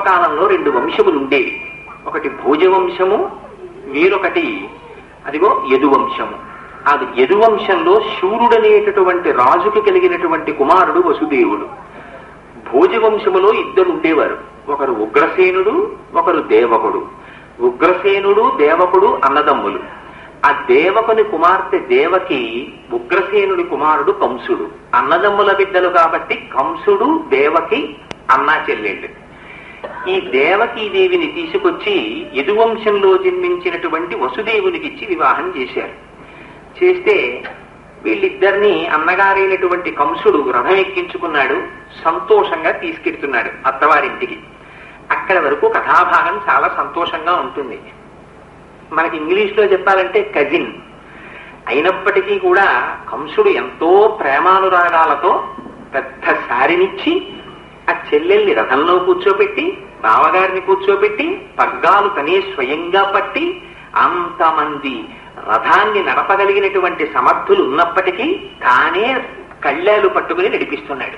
పూర్వకాలంలో 2 వంశములు ఉండేవి. ఒకటి భోజవంశము, వేరొకటి అదిగో యదువంశము. అది యదువంశంలో శూరుడనేటటువంటి రాజుకి కలిగినటువంటి కుమారుడు వసుదేవుడు. భోజవంశములో 2 ఉండేవారు. ఒకరు ఉగ్రసేనుడు, ఒకరు దేవకుడు. ఉగ్రసేనుడు దేవకుడు అన్నదమ్ములు. ఆ దేవకుని కుమార్తె దేవకి, ఉగ్రసేనుడి కుమారుడు కంసుడు. అన్నదమ్ముల బిడ్డలు కాబట్టి కంసుడు దేవకి అన్నా చెల్లెళ్ళు. ఈ దేవకీదేవిని తీసుకొచ్చి యదువంశంలో జన్మించినటువంటి వసుదేవునికిచ్చి వివాహం చేశారు. చేస్తే వీళ్ళిద్దరినీ అన్నగారైనటువంటి కంసుడు రథం ఎక్కించుకున్నాడు. సంతోషంగా తీసుకెడుతున్నాడు అత్తవారింటికి. అక్కడ వరకు కథాభాగం చాలా సంతోషంగా ఉంటుంది. మనకి ఇంగ్లీష్లో చెప్పాలంటే కజిన్ అయినప్పటికీ కూడా కంసుడు ఎంతో ప్రేమానురాగాలతో పెద్ద సారినిచ్చి ఆ చెల్లెల్ని రథంలో కూర్చోపెట్టి, బావగారిని కూర్చోపెట్టి, పగ్గాలు తనే స్వయంగా పట్టి, అంతమంది రథాన్ని నడపగలిగినటువంటి సమర్థులు ఉన్నప్పటికీ తానే కళ్ళాలు పట్టుకుని నడిపిస్తున్నాడు.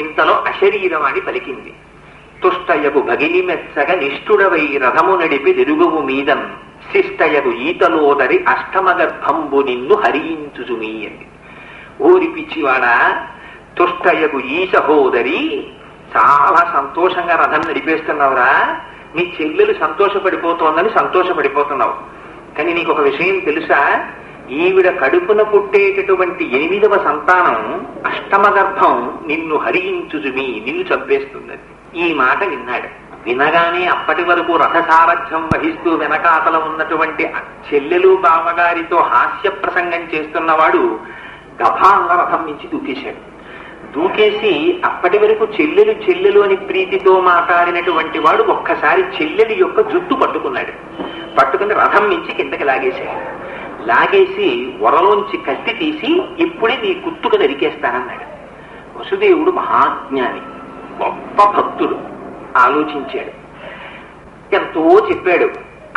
ఇంతలో అశరీరవాణి పలికింది. తుష్టయగు భగిని మెచ్చగ నిష్ఠుడవై రథము నడిపి దిరుగువు మీదన్ శిష్టయగు ఈతలోదరి అష్టమగర్భంబు నిన్ను హరించుజుమీ అని. ఊరి పిచ్చివాడా, తుష్టయగు ఈ సహోదరి, చాలా సంతోషంగా రథం నడిపేస్తున్నావురా. నీ చెల్లెలు సంతోషపడిపోతోందని సంతోషపడిపోతున్నావు. కానీ నీకు ఒక విషయం తెలుసా? ఈవిడ కడుపున పుట్టేటటువంటి 8వ సంతానం అష్టమ గర్భం నిన్ను హరించుజుమి, నిన్ను చంపేస్తుందని. ఈ మాట విన్నాడు. వినగానే అప్పటి వరకు రథసారథ్యం వహిస్తూ వెనకాతల ఉన్నటువంటి చెల్లెలు బావగారితో హాస్య ప్రసంగం చేస్తున్నవాడు గభాంగ రథం నుంచి దూకేశాడు. దూకేసి అప్పటి వరకు చెల్లెలు చెల్లెలు అని ప్రీతితో మాట్లాడినటువంటి వాడు ఒక్కసారి చెల్లెలి యొక్క జుట్టు పట్టుకున్నాడు. పట్టుకుని రథం నుంచి కిందకి లాగేశాడు. లాగేసి వరలోంచి కత్తి తీసి ఇప్పుడే నీ కుత్తుక నరికేస్తానన్నాడు. వసుదేవుడు మహాజ్ఞాని, గొప్ప భక్తుడు. ఆలోచించాడు. ఎంతో చెప్పాడు.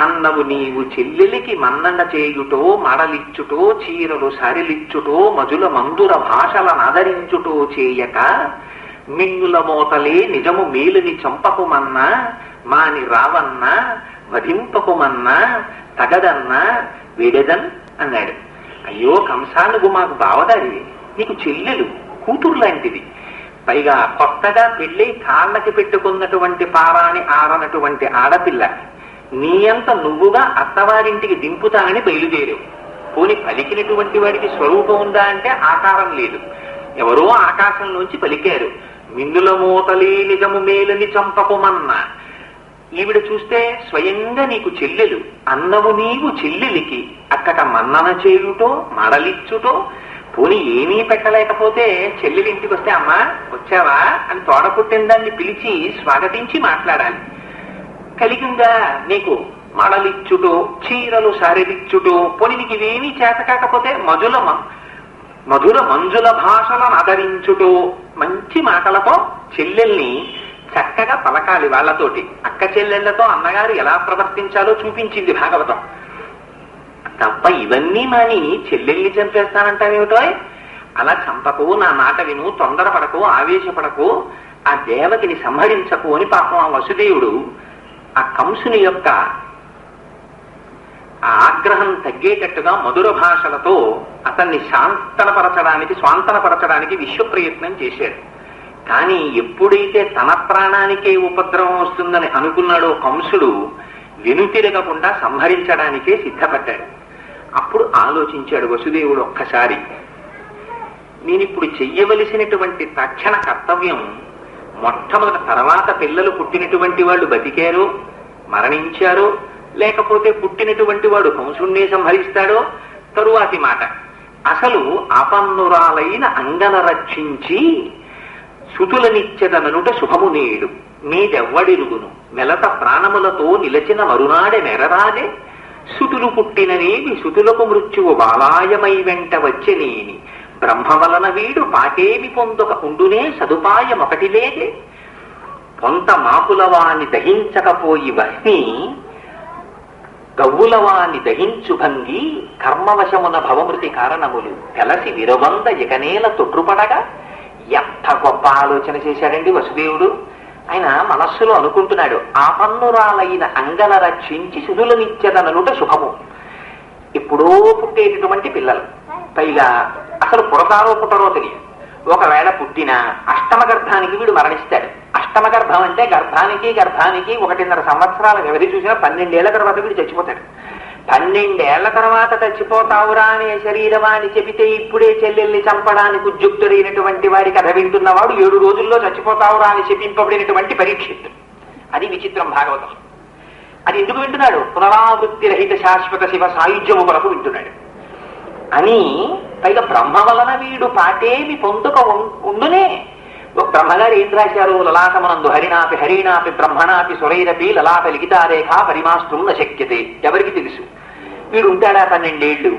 అన్నవు నీవు చెల్లెలికి మన్నన్న చేయుటో, మడలిచ్చుటో, చీరలు సరిలిచ్చుటో, మజుల మందుర భాషల నాదరించుటో చేయక, మిన్నుల మోతలే నిజము మేలుని చంపకుమన్నా, మాని రావన్నా, వధింపకుమన్నా, తగదన్నా వేడెదన్ అన్నాడు. అయ్యో కంసా, నువ్వు మాకు బావదారివి, నీకు చెల్లెలు కూతురు లాంటిది. పైగా కొత్తగా పెళ్ళి కాళ్ళకి పెట్టుకున్నటువంటి పారాని ఆరనటువంటి ఆడపిల్ల. నీ అంత నువ్వుగా అత్తవారింటికి దింపుతానని బయలుదేరావు. పోని పలికినటువంటి వాడికి స్వరూపం ఉందా అంటే ఆకారం లేదు. ఎవరో ఆకాశంలోంచి పలికారు. మిన్నుల మోతలే నిజము మేలని చంపకుమన్నా. ఈవిడ చూస్తే స్వయంగా నీకు చెల్లెలు. అన్నవు నీవు చెల్లెలికి అక్కట మన్నన చేయుటో, మడలిచ్చుటో, పోనీ ఏమీ పెట్టలేకపోతే చెల్లెలింటికి వస్తే అమ్మా వచ్చావా అని తోడ పుట్టిన దాన్ని పిలిచి స్వాగతించి మాట్లాడాలి. కలిగిందా నీకు? మడలిచ్చుటో, చీరలు సారెలిచ్చుటో, పోనీ నీకు ఇవేమీ చేత కాకపోతే మధుర మంజుల భాషలను ఆదరించుటో, మంచి మాటలతో చెల్లెల్ని చక్కగా పలకాలి. వాళ్ళతోటి అక్క చెల్లెళ్లతో అన్నగారు ఎలా ప్రవర్తించాలో చూపించింది భాగవతం. తప్ప ఇవన్నీ మాని చెల్లెల్ని చంపేస్తానంటావేమిటో? అలా చంపకు, నా మాట విను, తొందరపడకు, ఆవేశపడకు, ఆ దేవకిని సంహరించకు అని పాపం ఆ వసుదేవుడు ఆ కంసుని యొక్క ఆ ఆగ్రహం తగ్గేటట్టుగా మధుర భాషలతో అతన్ని స్వాంతనపరచడానికి విశ్వ ప్రయత్నం చేశాడు. కానీ ఎప్పుడైతే తన ప్రాణానికే ఉపద్రవం వస్తుందని అనుకున్నాడో కంసుడు వెనుతిరగకుండా సంహరించడానికే సిద్ధపడ్డాడు. అప్పుడు ఆలోచించాడు వసుదేవుడు ఒక్కసారి, నేనిప్పుడు చెయ్యవలసినటువంటి తక్షణ కర్తవ్యం, మొట్టమొదటి తర్వాత పిల్లలు పుట్టినటువంటి వాళ్ళు బతికారో మరణించారో, లేకపోతే పుట్టినటువంటి వాడు కంసుణ్ణే సంహరిస్తాడో తరువాతి మాట. అసలు ఆపన్నురాలైన అంగన రక్షించి సుతులనిచ్చెదననుట శుభము నేడు, మీదెవ్వడిరుగును మెలత ప్రాణములతో నిలచిన మరునాడే మెరరాదే, సుతులు పుట్టిననేవి సుతులకు మృత్యువు బాలాయమై వెంట వచ్చెనేని, బ్రహ్మ వలన వీడు పాటేమి పొందొక ఉండునే సదుపాయమొకటి లేదే, పొంత మాపులవాని దహించకపోయి వహ్ని గవ్వులవాని దహించు భంగి, కర్మవశమున భవమృతి కారణములు తెలసి విరవంద ఇకనేల తొట్రుపడగా. ఎంత గొప్ప ఆలోచన చేశాడండి వసుదేవుడు. ఆయన మనస్సులో అనుకుంటున్నాడు, ఆపన్నురాలైన అంగన రక్షించి శుధులనిచ్చెదనలుట శుభము. ఎప్పుడో పుట్టేటటువంటి పిల్లలు, పైగా అసలు పుడతారో పుట్టరో తెలియదు. ఒకవేళ పుట్టినా అష్టమ గర్భానికి వీడు మరణిస్తాడు. అష్టమ గర్భం అంటే గర్భానికి 1.5 సంవత్సరాల వ్యవధి చూసినా 12 ఏళ్ల తర్వాత వీడు చచ్చిపోతాడు. 12 ఏళ్ల తర్వాత చచ్చిపోతావురా అనే శరీరమాని చెబితే ఇప్పుడే చెల్లెల్ని చంపడానికి ఉద్యుక్తుడైనటువంటి వాడి కథ వింటున్నవాడు 7 రోజుల్లో చచ్చిపోతావురా అని చెప్పింపబడినటువంటి పరీక్షిత్తు. అది విచిత్రం భాగవతం. అది ఎందుకు వింటున్నాడు? పునరావృత్తి రహిత శాశ్వత శివ సాయుధ్యము కొరకు వింటున్నాడు అని. పైగా బ్రహ్మ వలన వీడు పాటేమి పొందుక ఉండునే. బ్రహ్మగారు ఏం రాశారు? లలాటమనందు హరిణాపి బ్రహ్మణాపి సురైరపి లలాట లిఖితారేఖ పరిమాస్త్రం నశక్యతే. ఎవరికి తెలుసు? వీడు ఉంటాడా 12 ఏళ్ళు.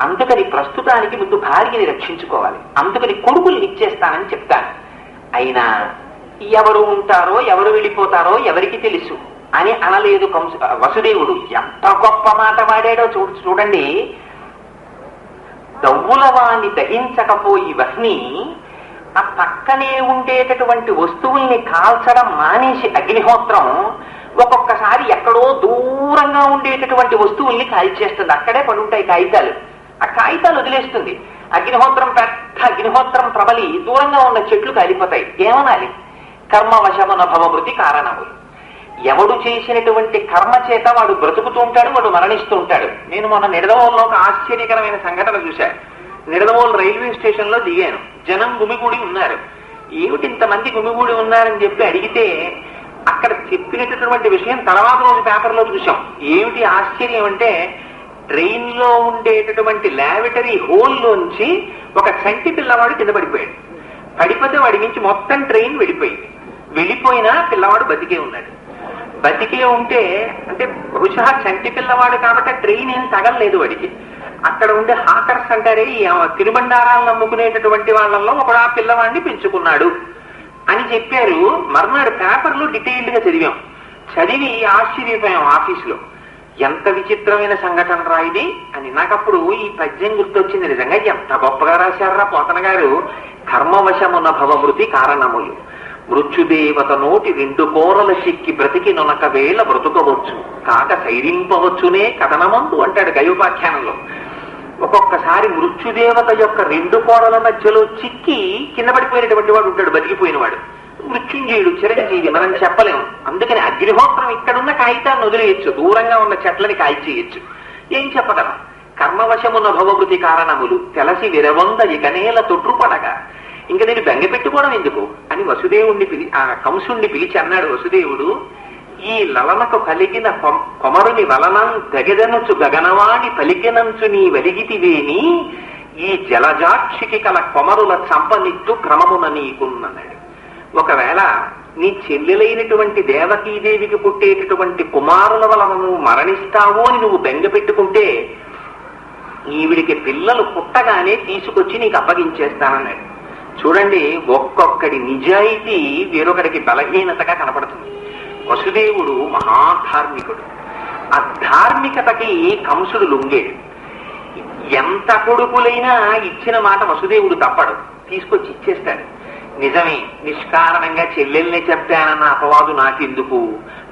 అందుకని ప్రస్తుతానికి ముందు భార్యని రక్షించుకోవాలి, అందుకని కొడుకుల్ని ఇచ్చేస్తానని చెప్తాను. అయినా ఎవరు ఉంటారో ఎవరు వెళ్ళిపోతారో ఎవరికి తెలుసు అని అనలేదు వసుదేవుడు. ఎంత గొప్ప మాట వాడాడో చూడండి. దవ్వులవాణ్ణి దహించకపోయి వహ్ని ఆ పక్కనే ఉండేటటువంటి వస్తువుల్ని కాల్చడం మానేసి అగ్నిహోత్రం ఒక్కొక్కసారి ఎక్కడో దూరంగా ఉండేటటువంటి వస్తువుల్ని కాల్చేస్తుంది. అక్కడే పడుంటాయి కాగితాలు, ఆ కాగితాలు వదిలేస్తుంది. అగ్నిహోత్రం ప్రబలి దూరంగా ఉన్న చెట్లు కాలిపోతాయి. ఏమనాలి? కర్మవశమున భవమృతి కారణములు. ఎవడు చేసినటువంటి కర్మ చేత వాడు బ్రతుకుతూ ఉంటాడు, వాడు మరణిస్తూ ఉంటాడు. నేను మొన్న నిడదవోలులో ఒక ఆశ్చర్యకరమైన సంఘటన చూశాను. నిడదవోలు రైల్వే స్టేషన్ లో దిగాను. జనం గుమిగూడి ఉన్నారు. ఏమిటి ఇంతమంది గుమిగూడి ఉన్నారని చెప్పి అడిగితే అక్కడ చెప్పినటువంటి విషయం తర్వాత రోజు పేపర్లో చూసాం. ఏమిటి ఆశ్చర్యం అంటే, ట్రైన్ లో ఉండేటటువంటి లాబొరేటరీ హోల్లోంచి ఒక చంటి పిల్లవాడు కింద పడిపోయాడు. పడిపోతే వాడి నుంచి మొత్తం ట్రైన్ వెళ్ళిపోయింది. వెళ్ళిపోయినా పిల్లవాడు బతికే ఉన్నాడు. బతికే ఉంటే అంటే బహుశా చంటి పిల్లవాడు కాబట్టి ట్రైన్ ఏం తగలలేదు వాడికి. అక్కడ ఉండే హాకర్స్ అంటారే, ఈ తినుబండారాలను నమ్ముకునేటటువంటి వాళ్ళల్లో ఒకడు ఆ పిల్లవాడిని పెంచుకున్నాడు అని చెప్పారు. మర్నాడు పేపర్లో డీటెయిల్డ్ గా చదివాం. చదివి ఆశ్చర్యపోయాం ఆఫీసులో. ఎంత విచిత్రమైన సంఘటన రా ఇది అని. నాకప్పుడు ఈ పద్యం గుర్తొచ్చింది. నిజంగా ఎంత గొప్పగా రాశారా పోతన గారు. కర్మవశమున భవమృతి కారణములు, మృత్యుదేవత నోటి 2 కోరల చిక్కి బ్రతికి నొనక వేళ బ్రతుకవచ్చు కాక సైరింపవచ్చునే కథనమందు అంటాడు గయోపాఖ్యానంలో. ఒక్కొక్కసారి మృత్యుదేవత యొక్క 2 కోరల మధ్యలో చిక్కి కింద పడిపోయినటువంటి వాడు ఉంటాడు, బతికిపోయిన వాడు. మృత్యుంజయుడు, చిరంజీవి, మనం చెప్పలేము. అందుకని అగ్నిహోత్రం ఇక్కడున్న కాగితాన్ని వదిలేయచ్చు, దూరంగా ఉన్న చెట్లని కాల్చేయచ్చు. ఏం చెప్పగలం? కర్మవశమున భవమృతి కారణములు తెలసి విరవంద ఇకనేల తొట్టుపడగా ఇంకా నేను బెంగ పెట్టుకోవడం ఎందుకు అని వసుదేవుణ్ణి ఆ కంసుణ్ణి పిలిచి అన్నాడు వసుదేవుడు, ఈ లలనకు కలిగిన కొమరుని వలనం తెగదనుచు గగనవాణి పలికినంచు నీ వెలిగితివేని ఈ జలజాక్షికి కల కొమరుల చంపనిట్టు క్రమమున నీకున్నన్నాడు. ఒకవేళ నీ చెల్లెలైనటువంటి దేవకీదేవికి పుట్టేటటువంటి కుమారుల వలన నువ్వు మరణిస్తావు అని నువ్వు బెంగ పెట్టుకుంటే ఈవిడికి పిల్లలు పుట్టగానే తీసుకొచ్చి నీకు అప్పగించేస్తానన్నాడు. చూడండి, ఒక్కొక్కడి నిజాయితీ వేరొకడికి బలహీనతగా కనపడుతుంది. వసుదేవుడు మహాధార్మికుడు. ఆ ధార్మికతకి కంసుడు లొంగేడు. ఎంత కొడుకులైనా ఇచ్చిన మాట వసుదేవుడు తప్పడు, తీసుకొచ్చి ఇచ్చేస్తాడు. నిజమే, నిష్కారణంగా చెల్లెల్ని చెప్పానన్న అపవాదు నాకెందుకు,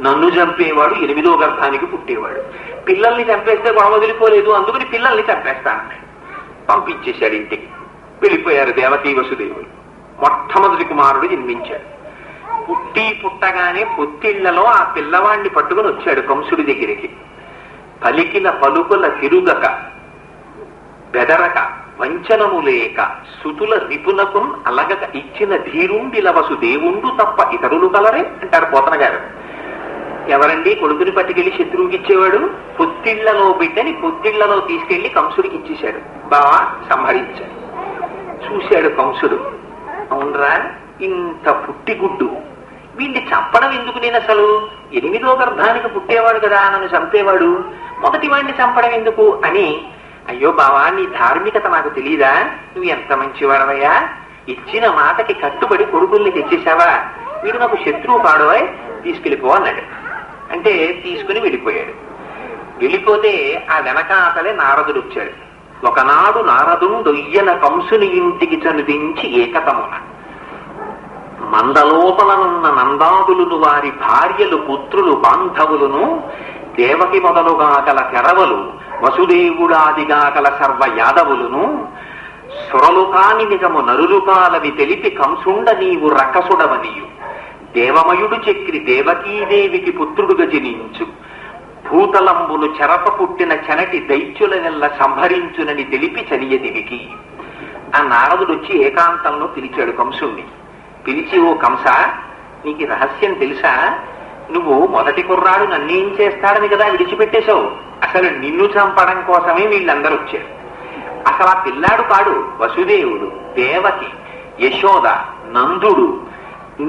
నన్ను చంపేవాడు 8వ గర్భానికి పుట్టేవాడు. పిల్లల్ని చంపేస్తే గొడవ వదిలిపోలేదు, అందుకని పిల్లల్ని చంపేస్తానన్నాడు. పంపించేశాడు ఇంటికి. వెళ్ళిపోయారు దేవకీ వసుదేవుడు. మొట్టమొదటి కుమారుడు జన్మించాడు. పుట్టగానే పొత్తిళ్లలో ఆ పిల్లవాడిని పట్టుకుని వచ్చాడు కంసుడి దగ్గరికి. పలికిన పలుకుల తిరుగక బెదరక వంచనము లేక సుతుల రిపునకు అలగక ఇచ్చిన ధీరుండిల వసుదేవుండు తప్ప ఇతరులు కలరే అంటారు పోతన గారు. ఎవరండి కొడుకుని పట్టుకెళ్లి శత్రువుకి ఇచ్చేవాడు? పొత్తిళ్లలో బిడ్డని పొత్తిళ్లలో తీసుకెళ్లి కంసుడికి ఇచ్చేశాడు. బావా సంహరించాడు. చూశాడు కంసుడు, అవునరా ఇంత పుట్టిగుడ్డు, వీడిని చంపడం ఎందుకు? నేను అసలు 8వ గర్భానికి పుట్టేవాడు కదా, నన్ను చంపేవాడు, మొదటి వాడిని చంపడం ఎందుకు అని. అయ్యో బావా, నీ ధార్మికత నాకు తెలీదా? నువ్వు ఎంత మంచివాడవయ్యా, ఇచ్చిన మాటకి కట్టుబడి కొడుకుల్ని తెచ్చేశావా, వీడు నాకు శత్రువు కాడోయ్, తీసుకెళ్ళిపో అన్నాడు. అంటే తీసుకుని వెళ్ళిపోయాడు. వెళ్ళిపోతే ఆ వెనకాతలే నారదుడు వచ్చాడు. ఒకనాడు నారదుండొయ్యన కంసుని ఇంటికి చనుదించి ఏకతమున మందలోపలనున్న నందాదులను వారి భార్యలు పుత్రులు బాంధవులను దేవకి మొదలుగా గల తెరవలు వసుదేవుడాదిగా గల సర్వ యాదవులను సురలు కాని నిజము నరులు కాలవి తెలిపి కంసుండ నీవు రకసుడవనియు దేవమయుడు చక్రి దేవకీదేవికి పుత్రుడుగా జనించు భూతలంబును చెరప పుట్టిన చెనటి దైత్యుల నెల్ల సంహరించునని తెలిపి చనియదివికి. ఆ నారదుడు వచ్చి ఏకాంతంలో పిలిచాడు కంసుణ్ణి. పిలిచి, ఓ కంస, నీకు రహస్యం తెలుసా? నువ్వు మొదటి కుర్రాడు నన్నేం చేస్తాడని కదా విడిచిపెట్టేశావు. అసలు నిన్ను చంపడం కోసమే వీళ్ళందరూ వచ్చారు. అసలు ఆ పిల్లాడు కాడు, వసుదేవుడు, దేవకి, యశోద, నందుడు,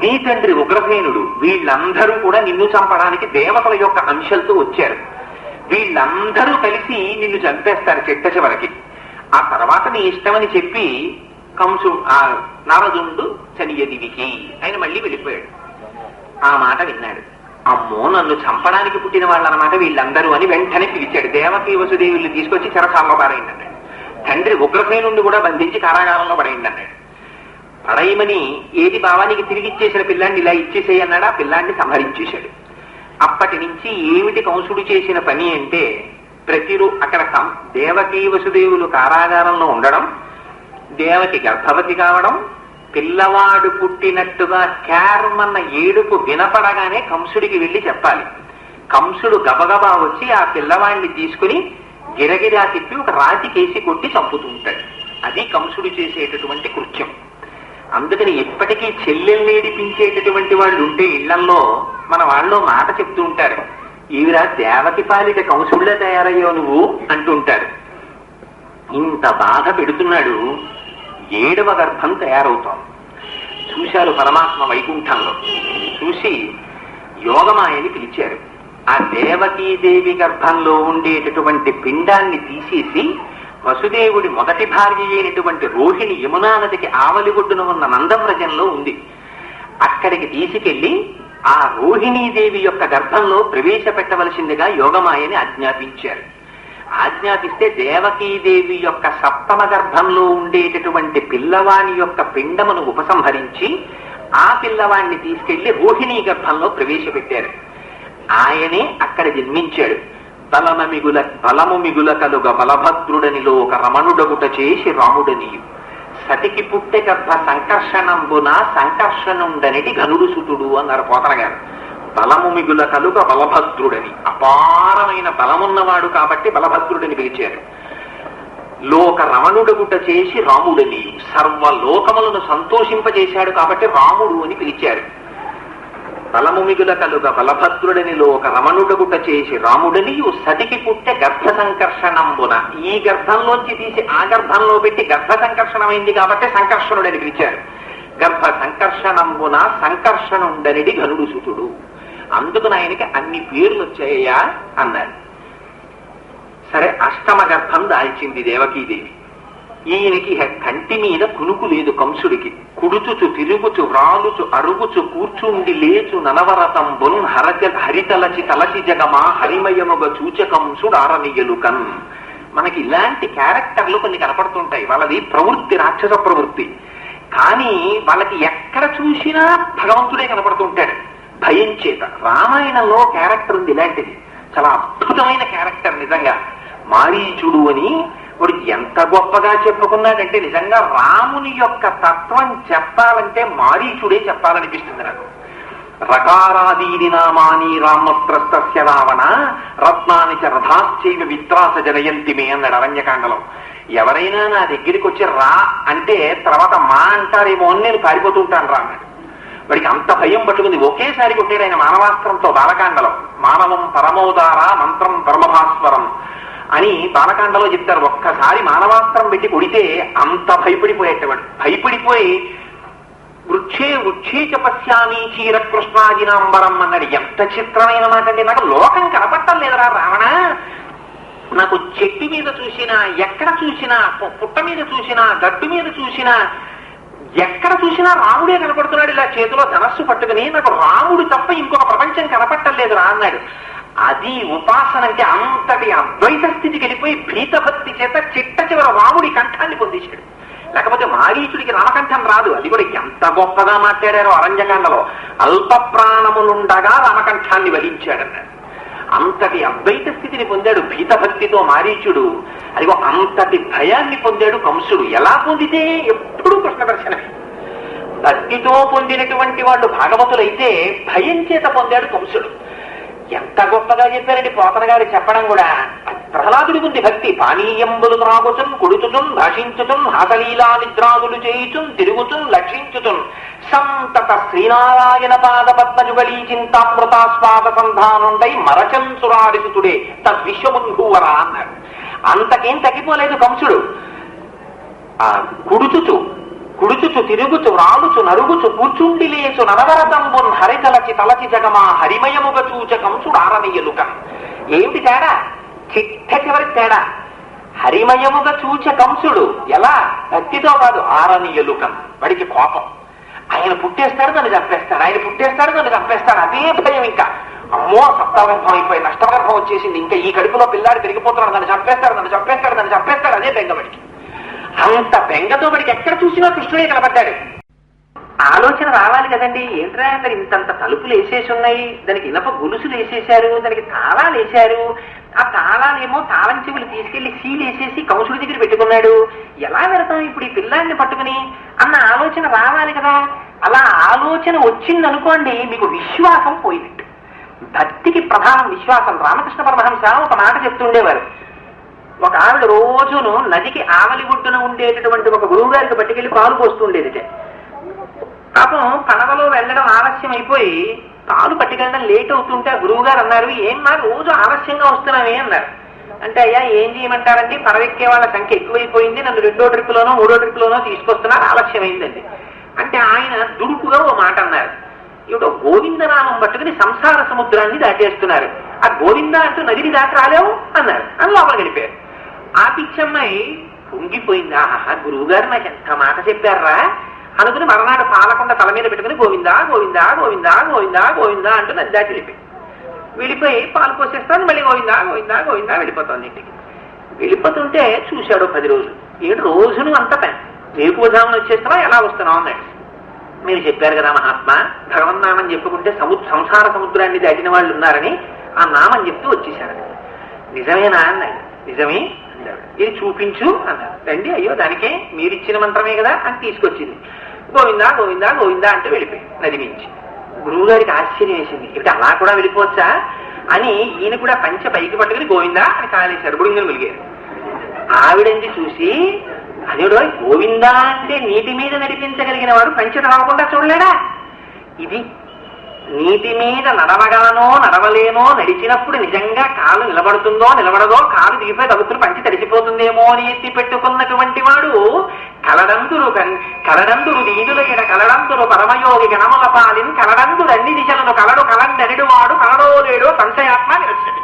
నీ తండ్రి ఉగ్రసేనుడు, వీళ్ళందరూ కూడా నిన్ను చంపడానికి దేవతల యొక్క అంశాలతో వచ్చారు. వీళ్ళందరూ కలిసి నిన్ను చంపేస్తారు చిట్ట చివరికి. ఆ తర్వాత నీ ఇష్టమని చెప్పి ఆ నారదుండు చనియదివికి ఆయన మళ్ళీ వెళ్ళిపోయాడు. ఆ మాట విన్నాడు. అమ్మో, నన్ను చంపడానికి పుట్టిన వాళ్ళన్నమాట వీళ్ళందరూ అని వెంటనే పిలిచాడు. దేవకి వసుదేవుల్ని తీసుకొచ్చి చెరసాలలో పడైందన్నాడు. తండ్రి ఉగ్రసేనుండి కూడా బంధించి కారాగారంలో పడైందన్నాడు. పడయమని, ఏది భావానికి తిరిగి ఇచ్చేసిన పిల్లాన్ని ఇలా ఇచ్చేసేయి అన్నాడు. ఆ పిల్లాన్ని సంహరించేశాడు. అప్పటి నుంచి ఏమిటి కంసుడు చేసిన పని అంటే, అక్కడ దేవకీ వసుదేవులు కారాగారంలో ఉండడం, దేవకి గర్భవతి కావడం, పిల్లవాడు పుట్టినట్టుగా క్యార్మన్న ఏడుపు వినపడగానే కంసుడికి వెళ్లి చెప్పాలి. కంసుడు గబగబా వచ్చి ఆ పిల్లవాడిని తీసుకుని గిరగిరా తిప్పి ఒక రాతి కేసి కొట్టి చంపుతుంటాడు. అది కంసుడు చేసేటటువంటి కృత్యం. అందుకని ఎప్పటికీ చెల్లెల్ని ఏడిపించేటటువంటి వాళ్ళు ఉంటే ఇళ్లల్లో మన వాళ్ళు మాట చెప్తూ ఉంటారు, ఈవిరా దేవకి పాలిట కంసుడిలా తయారయ్యో నువ్వు అంటుంటారు. ఇంత బాధ పెడుతున్నాడు. 7వ గర్భం తయారవుతోంది. చూశారు పరమాత్మ వైకుంఠంలో. చూసి యోగమాయని పిలిచారు. ఆ దేవకీదేవి గర్భంలో ఉండేటటువంటి పిండాన్ని తీసేసి వసుదేవుడి మొదటి భార్య అయినటువంటి రోహిణి యమునా నదికి ఆవలిగొడ్డున ఉన్న నందవ్రజంలో ఉంది. అక్కడికి తీసుకెళ్లి ఆ రోహిణీదేవి యొక్క గర్భంలో ప్రవేశపెట్టవలసిందిగా యోగమాయని ఆజ్ఞాపించారు. ఆజ్ఞాపిస్తే దేవకీదేవి యొక్క 7వ గర్భంలో ఉండేటటువంటి పిల్లవాని యొక్క పిండమును ఉపసంహరించి ఆ పిల్లవాణ్ణి తీసుకెళ్లి రోహిణీ గర్భంలో ప్రవేశపెట్టారు. ఆయనే అక్కడ జన్మించాడు. బలము మిగుల కలుగ బలభద్రుడనిలో ఒక రమణుడగుట చేసి రాముడనియు సతికి పుట్టె గర్భ సంకర్షణంబున సంకర్షణుండనిటి ఘనుడు సుతుడు అన్నారు పోతన గారు. బలము మిగుల కలుగ బలభద్రుడని, అపారమైన బలమున్నవాడు కాబట్టి బలభద్రుడని పిలిచారు. లోక రమణుడగుట చేసి రాముడని, సర్వలోకములను సంతోషింపజేశాడు కాబట్టి రాముడు అని పిలిచారు. బలము మిగుల కలుగ బలభద్రుడని లోక రమణుడగుట చేసి రాముడనియు సతికి పుట్టె గర్భ సంకర్షణంబున, ఈ గర్భంలోంచి తీసి ఆ గర్భంలో పెట్టి గర్భ సంకర్షణమైంది కాబట్టి సంకర్షణుడని పిలిచారు. గర్భ సంకర్షణంబున సంకర్షణుండనిడి ఘనుడు సుతుడు. అందుకని ఆయనకి అన్ని పేర్లు వచ్చాయా అన్నారు. సరే, 8వ గర్భం దాల్చింది దేవకీదేవి. ఈయనకి కంటి మీద కునుకు లేదు కంసుడికి. కుడుచుచు తిరుగుచు వ్రాలుచు అరుగుచు కూర్చుండి లేచు ననవరతంబున్ హరితలచి తలచి జగమా హరిమయముగ చూచకంసుడు ఆరనియలుకన్. మనకి ఇలాంటి క్యారెక్టర్లు కొన్ని కనపడుతుంటాయి. వాళ్ళది ప్రవృత్తి, రాక్షస ప్రవృత్తి. కానీ వాళ్ళకి ఎక్కడ చూసినా భగవంతుడే కనపడుతుంటాడు భయం చేత. రామాయణంలో క్యారెక్టర్ ఉంది ఇలాంటిది, చాలా అద్భుతమైన క్యారెక్టర్ నిజంగా. మారీచుడు అని వాడు ఎంత గొప్పగా చెప్పుకున్నాడంటే, నిజంగా రాముని యొక్క తత్వం చెప్పాలంటే మారీచుడే చెప్పాలనిపిస్తుంది నాకు. రకారాదీని నామాని రామత్రస్తస్య రావణ రత్నాని చ రథాశ్చైవ విత్రాస జనయంతిమే అన్నాడు అరణ్యకాండలో. ఎవరైనా నా దగ్గరికి వచ్చి రా అంటే తర్వాత మా అంటారేమో అని నేను పారిపోతుంటాను రా అన్నాడు. వాడికి అంత భయం పట్టుకుంది. ఒకేసారి కొట్టాడు ఆయన మానవాస్త్రంతో బాలకాండలో. మానవం పరమోదార మంత్రం పరమభాస్వరం అని బాలకాండలో చెప్తారు. ఒక్కసారి మానవాస్త్రం పెట్టి కొడితే అంత భయపడిపోయేటవాడు. భయపడిపోయి వృక్షే పశ్యామి చీర కృష్ణాజినాంబరం అన్నాడు. ఎంత చిత్రమైన మాట అండి. నాకు లోకం కనపట్టం లేదురా రావణ. నాకు చెట్టు మీద చూసినా, ఎక్కడ చూసినా, పుట్ట మీద చూసినా, గట్టు మీద చూసినా, ఎక్కడ చూసినా రాముడే కనపడుతున్నాడు ఇలా చేతిలో ధనస్సు పట్టుకుని. నాకు రాముడు తప్ప ఇంకొక ప్రపంచం కనపట్టం లేదురా అన్నాడు. అది ఉపాసన అంటే అంతటి అద్వైత స్థితికి వెళ్ళిపోయి భీతభక్తి చేత చిట్ట చివర రాముడి కంఠాన్ని పొందించాడు. లేకపోతే మారీచుడికి రామకంఠం రాదు. అది కూడా ఎంత గొప్పగా మాట్లాడారో అరణ్యకాండలో. అల్ప ప్రాణములుండగా రామకంఠాన్ని వహించాడన్నారు. అంతటి అద్వైత స్థితిని పొందాడు భీతభక్తితో మారీచుడు. అదిగో అంతటి భయాన్ని పొందాడు కంసుడు. ఎలా పొందితే ఎప్పుడూ కృష్ణ దర్శనమే. భక్తితో పొందినటువంటి వాళ్ళు భాగవతులైతే భయం చేత పొందాడు కంసుడు. ఎంత గొప్పగా చెప్పారండి పోతన గారు చెప్పడం కూడా. ప్రహ్లాదుడికి ఉంది భక్తి. పానీయంబులు త్రాగుచున్ కుడుచుచున్ భాషించుచున్ హాసలీలా నిద్రాదులు చేయుచున్ తిరుగుచున్ లక్షించుచున్ సంతత శ్రీనారాయణ పాద పద్మజుగళీ చింతామృతాస్వాద సంధానుండై మరచంసురారిసుతుడే తద్విశ్వమున్భూవరా అన్నాడు. అంతకేం తగ్గిపోలేదు కంసుడు. కుడుచుచు తిరుగుచు రాలుచు నరుగుచు కూర్చుండి లేచు నరవరతంబున్ హరితలచి తలచి జగమా హరిమయముగ చూచ కంసుడు ఆరనీయలుకన్. ఏమిటి తేడా? చిట్ట చివరి తేడా. హరిమయముగా చూచ కంసుడు ఎలా? భక్తితో కాదు, ఆరనీయలుకన్. వాడికి కోపం. ఆయన పుట్టేస్తాడు నన్ను చంపేస్తాడు, ఆయన పుట్టేస్తాడు నన్ను చంపేస్తాడు, అదే భయం. ఇంకా అమ్మో సప్తగర్భం అయిపోయి నష్టగర్భం వచ్చేసింది, ఇంకా ఈ కడుపులో పిల్లాడు తిరిగిపోతున్నాడు, నన్ను చంపేస్తాడు నన్ను చంపేస్తాడు నన్ను చంపేస్తాడు, అదే బెంగ వాడికి. అంత బెంగతో వాడికి ఎక్కడ చూసినా కృష్ణుడే కనబడ్డాడు. ఆలోచన రావాలి కదండి. ఏంట్రా మరి ఇంతంత తలుపులు వేసేసి ఉన్నాయి, దానికి ఇనప గొలుసులు వేసేశారు, దానికి తాళాలు వేశారు, ఆ తాళాలేమో తాళం చెవులు తీసుకెళ్లి సీలు వేసేసి కంసుడి దగ్గర పెట్టుకున్నాడు, ఎలా పెడతాం ఇప్పుడు ఈ పిల్లాడిని పట్టుకుని అన్న ఆలోచన రావాలి కదా. అలా ఆలోచన వచ్చిందనుకోండి మీకు విశ్వాసం పోయినట్టు. భక్తికి ప్రధానం విశ్వాసం. రామకృష్ణ పరమహంస ఒక మాట చెప్తుండేవారు. ఒక ఆవిడ రోజును నదికి ఆవలి ఒడ్డున ఉండేటటువంటి ఒక గురువు గారికి పట్టుకెళ్లి పాలు పోస్తుండేది. పాపం పడవలో వెళ్ళడం ఆలస్యం అయిపోయి పాలు పట్టుకెళ్ళడం లేట్ అవుతుంటే ఆ గురువు గారు అన్నారు, ఏమన్నా రోజు ఆలస్యంగా వస్తున్నామే అన్నారు. అంటే అయ్యా ఏం చేయమంటారండి, పడవెక్కే వాళ్ళ సంఖ్య ఎక్కువైపోయింది, నన్ను 2వ ట్రిప్లోనో 3వ ట్రిప్లోనో తీసుకొస్తున్నారు, ఆలస్యం అయిందండి. అంటే ఆయన దుడుకుగా ఓ మాట అన్నారు, ఇప్పుడు గోవిందనామం పట్టుకుని సంసార సముద్రాన్ని దాటేస్తున్నారు, ఆ గోవింద అంటూ నదిని దాటి రాలేవు అన్నారు. అని లోపల గడిపారు. ఆ పిచ్చమ్మాయి పొంగిపోయింది. ఆహా గురువు గారు నాకు ఎంత మాట చెప్పారా అనుకుని మరనాడు పాలకొండ తల మీద పెట్టుకుని గోవిందా గోవిందా గోవిందా గోవిందా గోవిందా అంటూ నది దాటి వెళ్ళిపోయి పాలు పోసేస్తాను, మళ్ళీ గోవిందా గోవిందా గోవిందా వెళ్ళిపోతాను ఇంటికి. వెళ్ళిపోతుంటే చూశాడు 10 రోజులు. ఏడు రోజును అంత వేకువజామున వచ్చేస్తావా ఎలా వస్తున్నావు అన్నాడు. మీరు చెప్పారు కదా మహాత్మా, భగవన్నామం చెప్పుకుంటే సంసార సముద్రాన్ని దాటిన వాళ్ళు ఉన్నారని ఆ నామం చెప్తూ వచ్చేశారు. నిజమేనా అన్నాడు. నిజమే అన్నాడు. ఇది చూపించు అన్నాడు. రండి, అయ్యో దానికే మీరిచ్చిన మంత్రమే కదా అని తీసుకొచ్చింది. గోవిందా గోవిందా గోవిందా అంటూ వెళ్ళిపోయి నది నుంచి. గురువు గారికి ఆశ్చర్యం వేసింది, ఇప్పుడు అలా కూడా వెళ్ళిపోవచ్చా అని ఈయన కూడా పంచ పైకి పట్టుకుని గోవిందా అని కాలేశాడు. బుడుంగని వెలిగారు. ఆవిడంది చూసి అదేడో గోవిందా అంటే నీటి మీద నడిపించగలిగిన వాడు పంచ నడవకుండా చూడలేడా? ఇది నీటి మీద నడవగలనో నడవలేనో, నడిచినప్పుడు నిజంగా కాలు నిలబడుతుందో నిలబడదో, కాలు దిగిపోయి తగ్గుతులు పంచి తడిసిపోతుందేమో అని ఎత్తి పెట్టుకున్నటువంటి వాడు కలడందురు దీనుల ఎడ కలడందురు పరమయోగి గణముల పాలిన్ కలడందురు అన్ని దిశలను కలడు కలండనిడు వాడు కలడో లేడో సంశయాత్మ నిరసడు.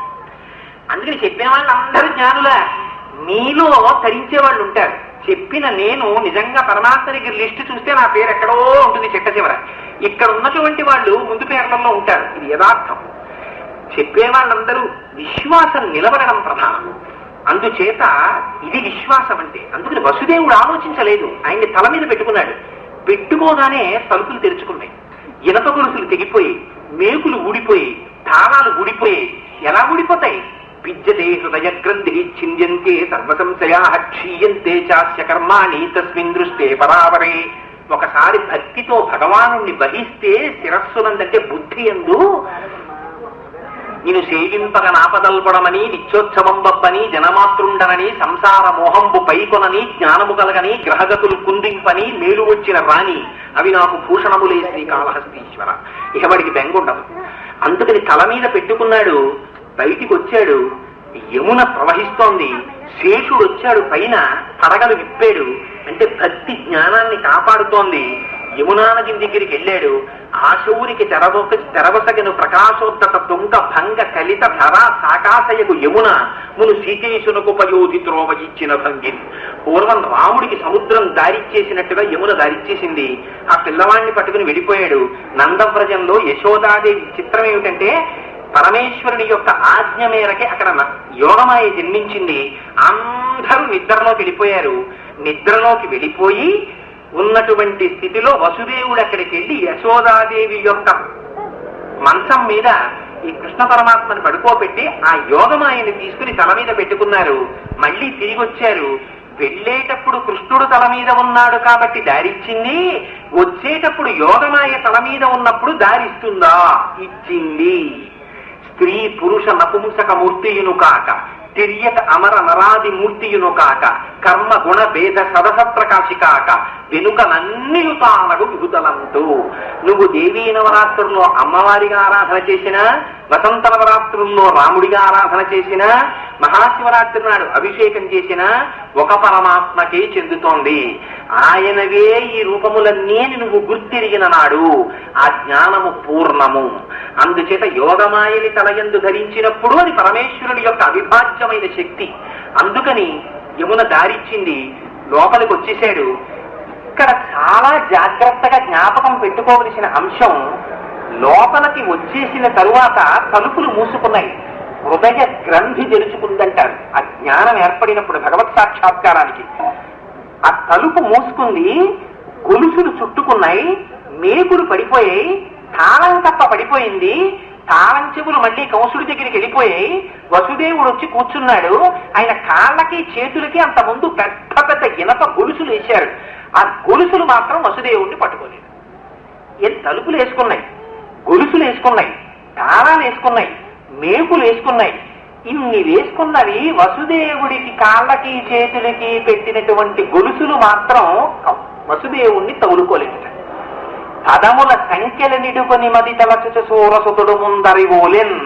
అందుకని చెప్పిన వాళ్ళందరూ జ్ఞానుల. మీలో తరించే వాళ్ళు ఉంటారు. చెప్పిన నేను నిజంగా పరమాత్మ దగ్గర లిస్టు చూస్తే నా పేరు ఎక్కడో ఉంటుంది చిట్ట చివర. ఇక్కడ ఉన్నటువంటి వాళ్ళు ముందు పేర్లలో ఉంటారు. ఇది యథార్థం. చెప్పే వాళ్ళందరూ విశ్వాసం నిలబడడం ప్రధానం. అందుచేత ఇది విశ్వాసం అంటే. అందుకని వసుదేవుడు ఆలోచించలేదు, ఆయన్ని తల మీద పెట్టుకున్నాడు. పెట్టుకోగానే తలుపులు తెరుచుకున్నాయి, ఇనప గొలుసులు తెగిపోయి, మేకులు ఊడిపోయి, తాళాలు ఊడిపోయి. ఎలా ఊడిపోతాయి? విద్యతే హృదయ గ్రంథి ఛింద్యంతే సర్వసంశయా క్షీయంతే చాస్య కర్మాణి తస్మిన్ దృష్టే పరావరే. ఒకసారి భక్తితో భగవానుణ్ణి వహిస్తే శిరస్సునందంటే బుద్ధి యందు నేను సేవింపగ నాపదల్పడమని నిత్యోత్సవం బబ్బని జనమాతృండనని సంసార మోహంబు పైకొనని జ్ఞానము కలగని గ్రహగతులు కుందింపని మేలు వచ్చిన రాణి అవి నాకు భూషణములే శ్రీకాళహస్తీశ్వర. ఇక వాడికి బెంగుండదు. అందుకని తల మీద పెట్టుకున్నాడు. బయటికి వచ్చాడు. యమున ప్రవహిస్తోంది. శేషుడు వచ్చాడు పైన, పడగలు విప్పాడు. అంటే భక్తి జ్ఞానాన్ని కాపాడుతోంది. యమునా నది దగ్గరికి వెళ్ళాడు. ఆశౌరికి తెరవసగను ప్రకాశోత్తత తుంగ భంగ కలిత ధర సాకాశయకు యమున మును సీతేశునకు పయోధి త్రోవ ఇచ్చిన భంగిని. పూర్వం రాముడికి సముద్రం దారిచ్చేసినట్టుగా యమున దారిచ్చేసింది. ఆ పిల్లవాడిని పట్టుకుని వెళ్ళిపోయాడు. నందవ్రజంలో యశోదాదేవి చిత్రం ఏమిటంటే పరమేశ్వరుని యొక్క ఆజ్ఞ మేరకే అక్కడ యోగమాయ జన్మించింది. అందరూ నిద్రలోకి వెళ్ళిపోయారు. నిద్రలోకి వెళ్ళిపోయి ఉన్నటువంటి స్థితిలో వసుదేవుడు అక్కడికి వెళ్ళి యశోదాదేవి యొక్క మంచం మీద ఈ కృష్ణ పరమాత్మని పడుకోబెట్టి ఆ యోగమాయని తీసుకుని తల మీద పెట్టుకున్నారు. మళ్ళీ తిరిగి వచ్చారు. వెళ్ళేటప్పుడు కృష్ణుడు తల మీద ఉన్నాడు కాబట్టి దారిచ్చింది, వచ్చేటప్పుడు యోగమాయ తల మీద ఉన్నప్పుడు దారిస్తుందా? ఇచ్చింది. స్త్రీ పురుష నపుంసక మూర్తియును కాక, తిరియక అమర నరాది మూర్తియును కాక, కర్మ గుణ భేద సదస ప్రకాశి కాక, వెనుకనన్నియు తానగు విభుతలంతు. నువ్వు దేవీ నవరాత్రుల్లో అమ్మవారిగా ఆరాధన చేసినా, వసంత నవరాత్రుల్లో రాముడిగా ఆరాధన చేసినా, మహాశివరాత్రి నాడు అభిషేకం చేసినా ఒక పరమాత్మకే చెందుతోంది. ఆయనవే ఈ రూపములన్నీ నువ్వు గుర్తిరిగిన నాడు ఆ జ్ఞానము పూర్ణము. అందుచేత యోగమాయని తలయందు ధరించినప్పుడు అది పరమేశ్వరుడి యొక్క అవిభాజ్యమైన శక్తి. అందుకని యమున దారిచ్చింది, లోపలికి వచ్చేశాడు. ఇక్కడ చాలా జాగ్రత్తగా జ్ఞాపకం పెట్టుకోవలసిన అంశం, లోపలికి వచ్చేసిన తరువాత తలుపులు మూసుకున్నాయి, హృదయ గ్రంథి తెరుచుకుందంటారు. ఆ జ్ఞానం ఏర్పడినప్పుడు భగవత్ సాక్షాత్కారానికి ఆ తలుపు మూసుకుంది, గొలుసులు చుట్టుకున్నాయి, మేకులు పడిపోయాయి, తాళం తప్ప పడిపోయింది, తాళం చెవులు మళ్ళీ కంసుడి దగ్గరికి వెళ్ళిపోయాయి. వసుదేవుడు వచ్చి కూర్చున్నాడు. ఆయన కాళ్ళకి చేతులకి అంత ముందు పెద్ద పెద్ద ఇనప గొలుసులు వేశారు. ఆ గొలుసులు మాత్రం వసుదేవుడిని పట్టుకోలేదు. తలుపులు వేసుకున్నాయి, గొలుసులు వేసుకున్నాయి, తాళాలు వేసుకున్నాయి, మేకులు వేసుకున్నాయి. ఇన్ని వేసుకున్నవి వసుదేవుడికి కాళ్ళకి చేతులకి పెట్టినటువంటి గొలుసులు మాత్రం వసుదేవుణ్ణి తగులుకోలేదు. పదముల సంఖ్యల నిడుకొని మది తలచుచ సూరసుతుడు ముందరివోలెన్,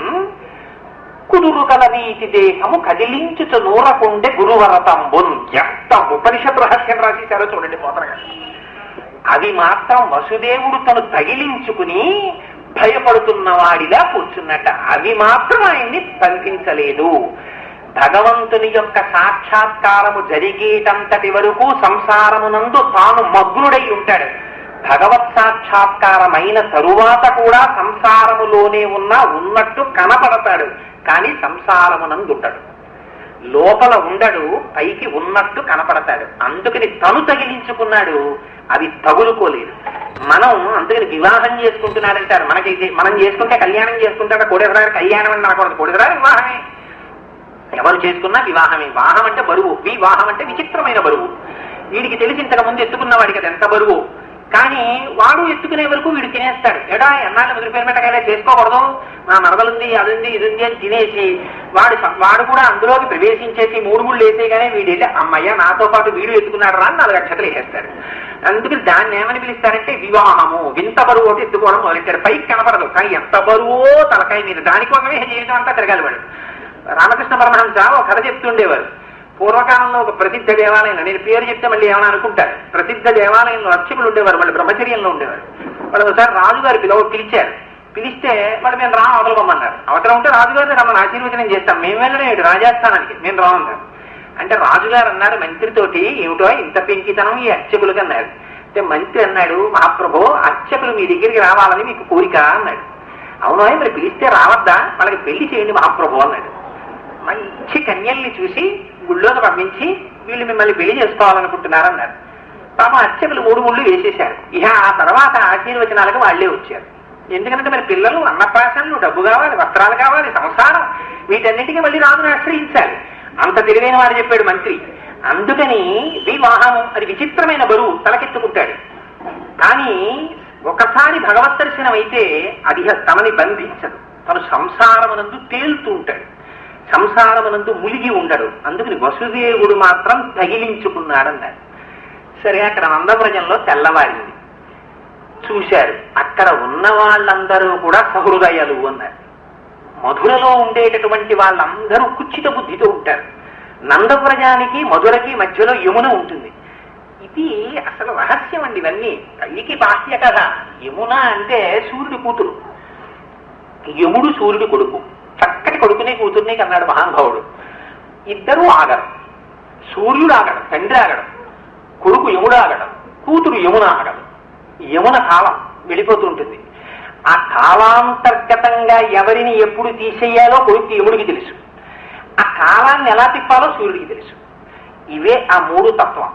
కుదురు కల నీతి దేహము కదిలించుచు నూరకుండే గురువరతంబున్. ఎంత ఉపనిషత్ రహస్యం రాసేశారో చూడండి పోతరగా. అది మాత్రం వసుదేవుడు తను తగిలించుకుని భయపడుతున్న వాడిలా కూర్చున్నట్ట. అవి మాత్రం ఆయన్ని బంధించలేదు. భగవంతుని యొక్క సాక్షాత్కారము జరిగేటంతటి వరకు సంసారమునందు తాను మగ్నుడై ఉంటాడు. భగవత్ సాక్షాత్కారమైన తరువాత కూడా సంసారములోనే ఉన్నట్టు కనపడతాడు, కానీ సంసారమునందు ఉంటాడు. లోపల ఉండడు, పైకి ఉన్నట్టు కనపడతాడు. అందుకని తను తగిలించుకున్నాడు, అవి తగులుకోలేదు. మనం అందుకని వివాహం చేసుకుంటున్నాడంటారు. మనం చేసుకుంటే కళ్యాణం చేసుకుంటాడు. కోడెదరారు కళ్యాణం అని అనకూడదు, కోడెదరారు వివాహమే. ఎవరు చేసుకున్నా వివాహమే. వివాహం అంటే బరువు, వివాహం అంటే విచిత్రమైన బరువు. వీడికి తెలిసి ఇంతకు ముందు ఎత్తుకున్న వాడికి అది ఎంత బరువు. కానీ వాడు ఎత్తుకునే వరకు వీడు తినేస్తాడు. ఎడా ఎన్నాళ్ళు ముదిరి పేరు పెట్టగా చేసుకోకూడదు, మా మరదలుంది అదుంది ఇదుంది అని తినేసి వాడు కూడా అందులోకి ప్రవేశించేసి మూడు ముళ్ళు వేసేగానే వీడు వెళ్ళి అమ్మయ్య నాతో పాటు వీడు ఎత్తుకున్నాడు రా 4 అక్షతలు వేసేస్తాడు. అందుకని దాన్ని ఏమని పిలుస్తారంటే వివాహము. వింత బరువు ఒకటి ఎత్తుకోవడం మొదలెట్టాడు. పైకి కనపడదు, కానీ ఎంత బరువో తలకాయ మీద. దానికోసమే జీవితం అంతా తిరగాలి వాడు. రామకృష్ణ పరమహంస ఒక కథ చెప్తుండేవారు. పూర్వకాలంలో ఒక ప్రసిద్ధ దేవాలయంలో, నేను పేరు చెప్తే మళ్ళీ ఏమైనా అనుకుంటారు, ప్రసిద్ధ దేవాలయంలో అర్చకులు ఉండేవారు, వాళ్ళు బ్రహ్మచర్యంలో ఉండేవారు. వాళ్ళు ఒకసారి రాజుగారు పిలిచారు. పిలిస్తే వాళ్ళు మేము అవతలమన్నారు. అవతల ఉంటే రాజుగారిని రమ్మని ఆశీర్వచనం చేస్తాం, మేము వెళ్ళడం ఏమిటి రాజస్థానానికి, మేము రామన్నారు. అంటే రాజుగారు అన్నారు మంత్రితోటి, ఏమిటో ఇంత పెంకితనం ఈ అర్చకులకి అన్నారు. అంటే మంత్రి అన్నాడు, మహాప్రభో అర్చకులు మీ దగ్గరికి రావాలని మీకు కోరిక అన్నాడు. అవునో మరి పిలిస్తే రావద్దా, వాళ్ళకి పెళ్లి చేయండి మహాప్రభో అన్నాడు. మంచి కన్యల్ని చూసి గుళ్ళోకి పంపించి వీళ్ళు మిమ్మల్ని పెళ్లి చేసుకోవాలనుకుంటున్నారన్నారు. పాపం అర్చకులు 3 ముళ్ళు వేసేశారు. ఇక ఆ తర్వాత ఆశీర్వచనాలకు వాళ్లే వచ్చారు. ఎందుకంటే మరి పిల్లలు, అన్నప్రాసనలు, డబ్బు కావాలి, వస్త్రాలు కావాలి, సంసారం, వీటన్నిటికీ మళ్ళీ రాజును ఆశ్రయించాలి. అంత తెలివైన వాడు చెప్పాడు మంత్రి. అందుకని వివాహం అది విచిత్రమైన బరువు, తలకెత్తుకుంటాడు. కానీ ఒకసారి భగవత్ దర్శనం అయితే అది తనని బంధించదు. తను సంసారమునందు తేలుతూ ఉంటాడు, సంసారమునందు ములిగి ఉండడు. అందుకని వసుదేవుడు మాత్రం తగిలించుకున్నాడన్నారు. సరే, అక్కడ నందవ్రజంలో తెల్లవారింది. చూశారు, అక్కడ ఉన్న వాళ్ళందరూ కూడా సహృదయాలు అన్నారు. మధురలో ఉండేటటువంటి వాళ్ళందరూ కుచ్చిత బుద్ధితో ఉంటారు. నందవ్రజానికి మధురకి మధ్యలో యమున ఉంటుంది. ఇది అసలు రహస్యం అండి. ఇవన్నీ పైకి బాహ్య కథ. యమున అంటే సూర్యుడి కూతురు, యముడు సూర్యుడి కొడుకు. చక్కటి కొడుకునే కూతుర్ని కన్నాడు మహానుభావుడు. ఇద్దరూ ఆగడం. సూర్యుడు ఆగడం, తండ్రి ఆగడం, కొడుకు యముడు ఆగడం, కూతురు యమున ఆగడం. యమున కాలం వెళ్ళిపోతుంటుంది. ఆ కాలాంతర్గతంగా ఎవరిని ఎప్పుడు తీసేయాలో కొడుకు యముడికి తెలుసు. ఆ కాలాన్ని ఎలా తిప్పాలో సూర్యుడికి తెలుసు. ఇవే ఆ 3 తత్వం.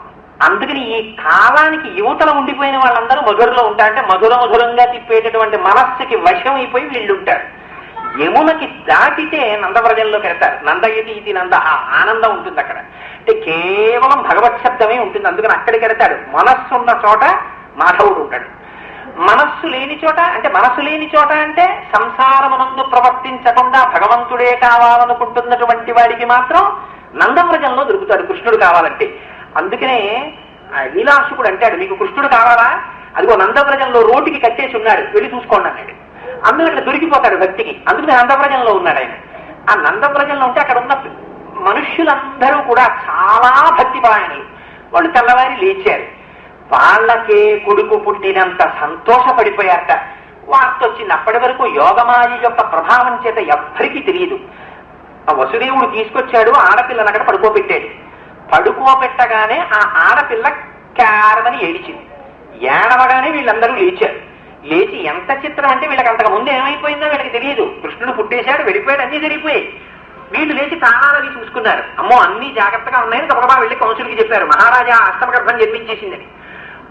అందుకని ఈ కాలానికి యువతల ఉండిపోయిన వాళ్ళందరూ మధురలో ఉంటారంటే మధురంగా తిప్పేటటువంటి మనస్సుకి వశం అయిపోయి వీళ్ళు ఉంటారు. యమునకి దాటితే నందవ్రజంలోకి వెళ్తారు. నందయతి ఇది నంద, ఆనందం ఉంటుంది అక్కడ. అంటే కేవలం భగవత్ శబ్దమే ఉంటుంది. అందుకని అక్కడికి వెళ్తాడు. మనస్సు ఉన్న చోట మాధవుడు ఉంటాడు. మనస్సు లేని చోట అంటే సంసారమునందు ప్రవర్తించకుండా భగవంతుడే కావాలనుకుంటున్నటువంటి వాడికి మాత్రం నందవ్రజంలో దొరుకుతాడు కృష్ణుడు కావాలంటే. అందుకనే లీలాసుకుడు అంటాడు, మీకు కృష్ణుడు కావాలా, అదిగో నందవ్రజంలో రోటికి కట్టేసి ఉన్నాడు, వెళ్ళి చూసుకోండి అన్నాడు. అందులో అక్కడ దొరికిపోతాడు భక్తికి. అందుకని నందవ్రజంలో ఉన్నాడు ఆయన. ఆ నందవ్రజంలో ఉంటే అక్కడ ఉన్న మనుష్యులందరూ కూడా చాలా భక్తిపరాయణులు. వాళ్ళు తెల్లవారి లేచారు. వాళ్ళకే కొడుకు పుట్టినంత సంతోషపడిపోయారట. వార్త వచ్చింది. అప్పటి వరకు యోగమాయ యొక్క ప్రభావం చేత ఎవ్వరికీ తెలియదు. ఆ వసుదేవుడు తీసుకొచ్చాడు, ఆడపిల్లని అక్కడ పడుకోబెట్టాడు. పడుకోబెట్టగానే ఆ ఆడపిల్ల కారమని ఏడిచింది. ఏడవగానే వీళ్ళందరూ లేచారు. లేచి ఎంత చిత్రం అంటే వీళ్ళకి అంతకు ముందు ఏమైపోయిందో వీళ్ళకి తెలియదు. కృష్ణుడు పుట్టేశాడు, వెళ్ళిపోయాడు, అన్నీ జరిగిపోయాయి. వీళ్ళు లేచి తాళాలని చూసుకున్నారు. అమ్మో అన్ని జాగ్రత్తగా ఉన్నాయని గబగబా వెళ్ళి కౌన్సిల్కి చెప్పారు. మహారాజా అష్టమగర్భం జన్మించేసిందని.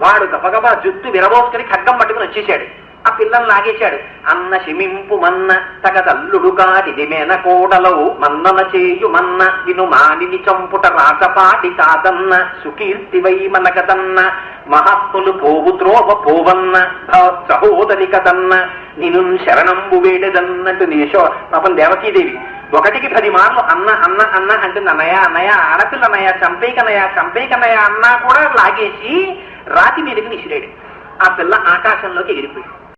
వాడు గబగబా జుత్తు విరబోసుకుని ఖడ్గం పట్టుకుని వచ్చేశాడు. ఆ పిల్లల్ని లాగేశాడు. అన్న శిమింపు మన్న తగదల్లుడు కాటిది మేన కోడలవు మన్నన చేయు మన్న విను మానిని చంపుట రాచపాటి కాదన్న సుకీర్తివై మనకదన్న మహాత్ములు పోవు త్రోవ పోవన్న సహోదరి కదన్న నిను శరణంబు వేడదన్నట్టు నిషో పాపం దేవకీదేవి 1కి 10 మార్లు అన్న అన్న అన్న అంటుంది. అన్నయ్య ఆడపిల్ల చంపేకనయ్య అన్నా కూడా లాగేసి రాతి మీదకి విసిరాడు. ఆ పిల్ల ఆకాశంలోకి ఎగిరిపోయింది.